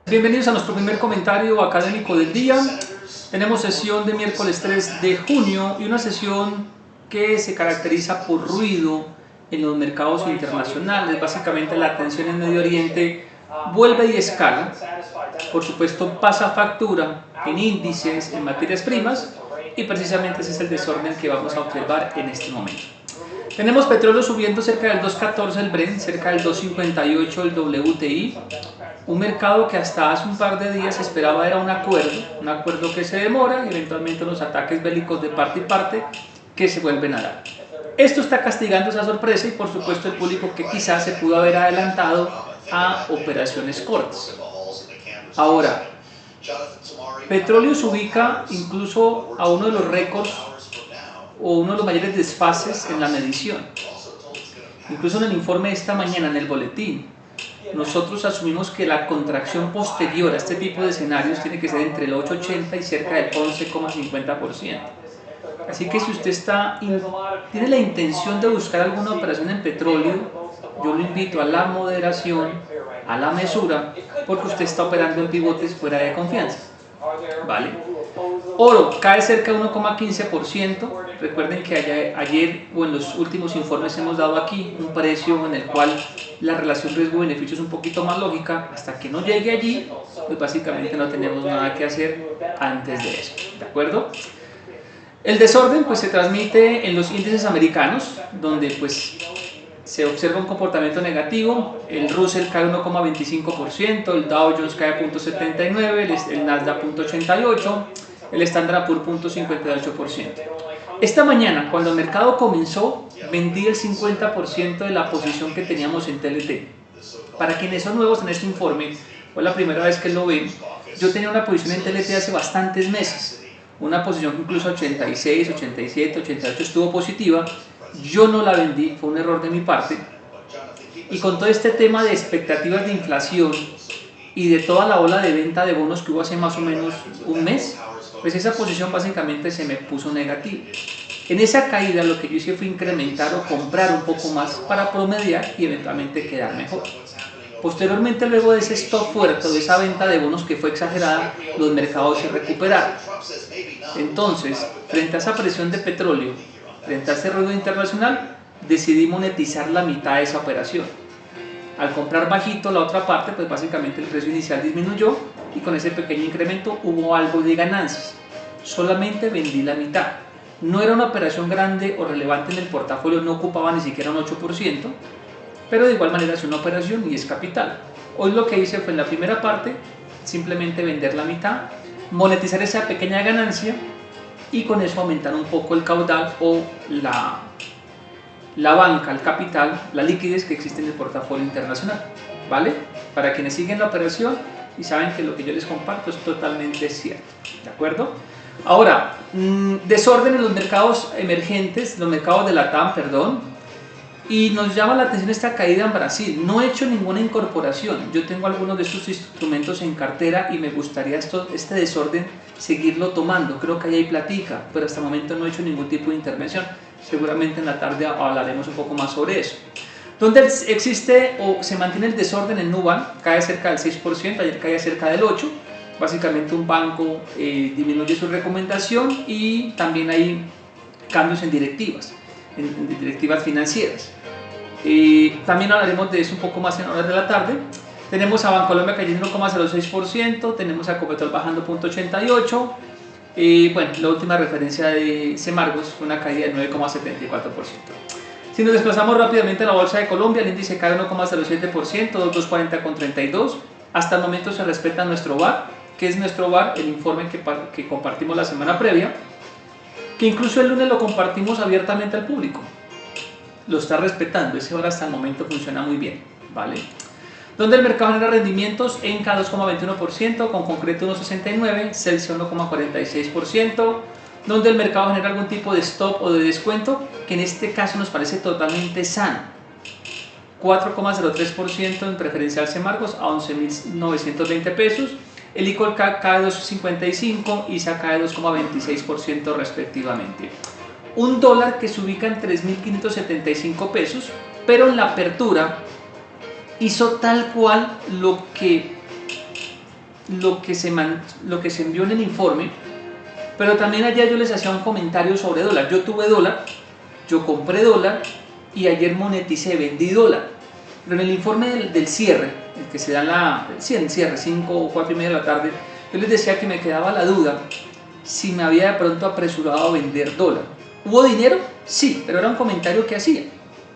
Bienvenidos a nuestro primer comentario académico del día. Tenemos sesión de miércoles 3 de junio y una sesión que se caracteriza por ruido en los mercados internacionales. Básicamente la tensión en Medio Oriente vuelve y escala. Por supuesto pasa factura en índices, en materias primas, y precisamente ese es el desorden que vamos a observar en este momento. Tenemos petróleo subiendo cerca del 2.14 el Brent, cerca del 2.58 el WTI. Un mercado que hasta hace un par de días esperaba era un acuerdo que se demora y eventualmente los ataques bélicos de parte y parte que se vuelven a dar. Esto está castigando esa sorpresa y por supuesto el público que quizás se pudo haber adelantado a operaciones cortas. Ahora, petróleo se ubica incluso a uno de los récords o uno de los mayores desfases en la medición. Incluso en el informe de esta mañana, en el boletín, nosotros asumimos que la contracción posterior a este tipo de escenarios tiene que ser entre el 8,80 y cerca del 11,50%. Así que si usted tiene la intención de buscar alguna operación en petróleo, yo lo invito a la moderación, a la mesura, porque usted está operando en pivotes fuera de confianza. ¿Vale? Oro cae cerca de 1,15%. Recuerden que ayer o en los últimos informes hemos dado aquí un precio en el cual la relación riesgo-beneficio es un poquito más lógica. Hasta que no llegue allí, pues básicamente no tenemos nada que hacer antes de eso. ¿De acuerdo? El desorden pues se transmite en los índices americanos, donde pues se observa un comportamiento negativo. El Russell cae 1,25%, el Dow Jones cae 0,79%, el Nasdaq 0,88%, el Standard & Poor's 0,58%. Esta mañana, cuando el mercado comenzó, vendí el 50% de la posición que teníamos en TLT. Para quienes son nuevos en este informe, fue la primera vez que lo ven, yo tenía una posición en TLT hace bastantes meses, una posición que incluso 86, 87, 88 estuvo positiva. Yo no la vendí, fue un error de mi parte, y con todo este tema de expectativas de inflación y de toda la ola de venta de bonos que hubo hace más o menos un mes, pues esa posición básicamente se me puso negativa. En esa caída lo que yo hice fue incrementar o comprar un poco más para promediar y eventualmente quedar mejor. Posteriormente, luego de ese stop fuerte, de esa venta de bonos que fue exagerada, los mercados se recuperaron. Entonces, frente a esa presión de petróleo, frente a ese ruido internacional, decidí monetizar la mitad de esa operación. Al comprar bajito la otra parte, pues básicamente el precio inicial disminuyó y con ese pequeño incremento hubo algo de ganancias. Solamente vendí la mitad. No era una operación grande o relevante en el portafolio, no ocupaba ni siquiera un 8%, pero de igual manera es una operación y es capital. Hoy lo que hice fue en la primera parte, simplemente vender la mitad, monetizar esa pequeña ganancia y con eso aumentar un poco el caudal o la banca, el capital, la liquidez que existe en el portafolio internacional, ¿vale? Para quienes siguen la operación y saben que lo que yo les comparto es totalmente cierto, ¿de acuerdo? Ahora, desorden en los mercados emergentes, los mercados de LATAM, perdón, y nos llama la atención esta caída en Brasil. No he hecho ninguna incorporación, yo tengo algunos de estos instrumentos en cartera y me gustaría este desorden seguirlo tomando. Creo que ahí hay platica, pero hasta el momento no he hecho ningún tipo de intervención. Seguramente en la tarde hablaremos un poco más sobre eso. Donde existe o se mantiene el desorden en Nubank, cae cerca del 6%, ayer caía cerca del 8%. Básicamente un banco disminuye su recomendación y también hay cambios en directivas financieras. También hablaremos de eso un poco más en horas de la tarde. Tenemos a Bancolombia cayendo 1,06%, tenemos a Copetrol bajando 0,88%. Bueno, la última referencia de Semargos fue una caída del 9,74%. Si nos desplazamos rápidamente a la Bolsa de Colombia, el índice cae 1,07%, 2240,32. Hasta el momento se respeta nuestro VAR. ¿Qué es nuestro VAR? El informe que compartimos la semana previa, que incluso el lunes lo compartimos abiertamente al público. Lo está respetando, ese VAR hasta el momento funciona muy bien, ¿vale? Donde el mercado genera rendimientos, ENCA 2,21%, con concreto 1,69%, Celsius 1,46%, donde el mercado genera algún tipo de stop o de descuento, que en este caso nos parece totalmente sano. 4,03% en preferencial Semargos a 11.920 pesos, el ICOL cae 2,55%, ISA cae 2,26% respectivamente. Un dólar que se ubica en 3.575 pesos, pero en la apertura hizo tal cual lo que lo que se envió en el informe, pero también ayer yo les hacía un comentario sobre dólar. Yo tuve dólar, yo compré dólar y ayer moneticé, vendí dólar. Pero en el informe del cierre, el que se da en el cierre, 5 o 4 y media de la tarde, yo les decía que me quedaba la duda si me había de pronto apresurado a vender dólar. ¿Hubo dinero? Sí, pero era un comentario que hacía,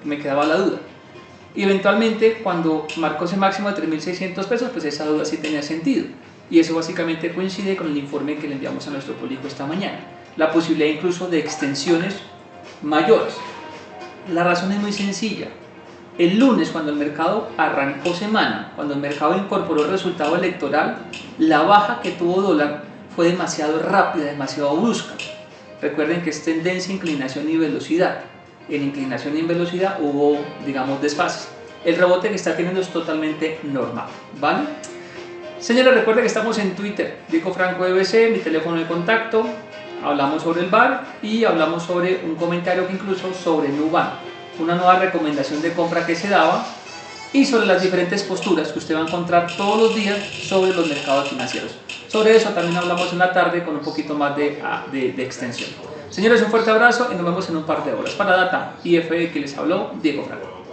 me quedaba la duda. Y eventualmente cuando marcó ese máximo de 3.600 pesos, pues esa duda sí tenía sentido. Y eso básicamente coincide con el informe que le enviamos a nuestro público esta mañana. La posibilidad incluso de extensiones mayores. La razón es muy sencilla. El lunes, cuando el mercado arrancó semana, cuando el mercado incorporó el resultado electoral, la baja que tuvo dólar fue demasiado rápida, demasiado brusca. Recuerden que es tendencia, inclinación y velocidad. En inclinación y en velocidad hubo, digamos, desfases. El rebote que está teniendo es totalmente normal, ¿vale? Señores, recuerden que estamos en Twitter, Diego Franco EBC, mi teléfono de contacto. Hablamos sobre el VAR y hablamos sobre un comentario que incluso sobre Nubank, una nueva recomendación de compra que se daba, y sobre las diferentes posturas que usted va a encontrar todos los días sobre los mercados financieros. Sobre eso también hablamos en la tarde con un poquito más de extensión. Señores, un fuerte abrazo y nos vemos en un par de horas. Para Data IFE que les habló Diego Franco.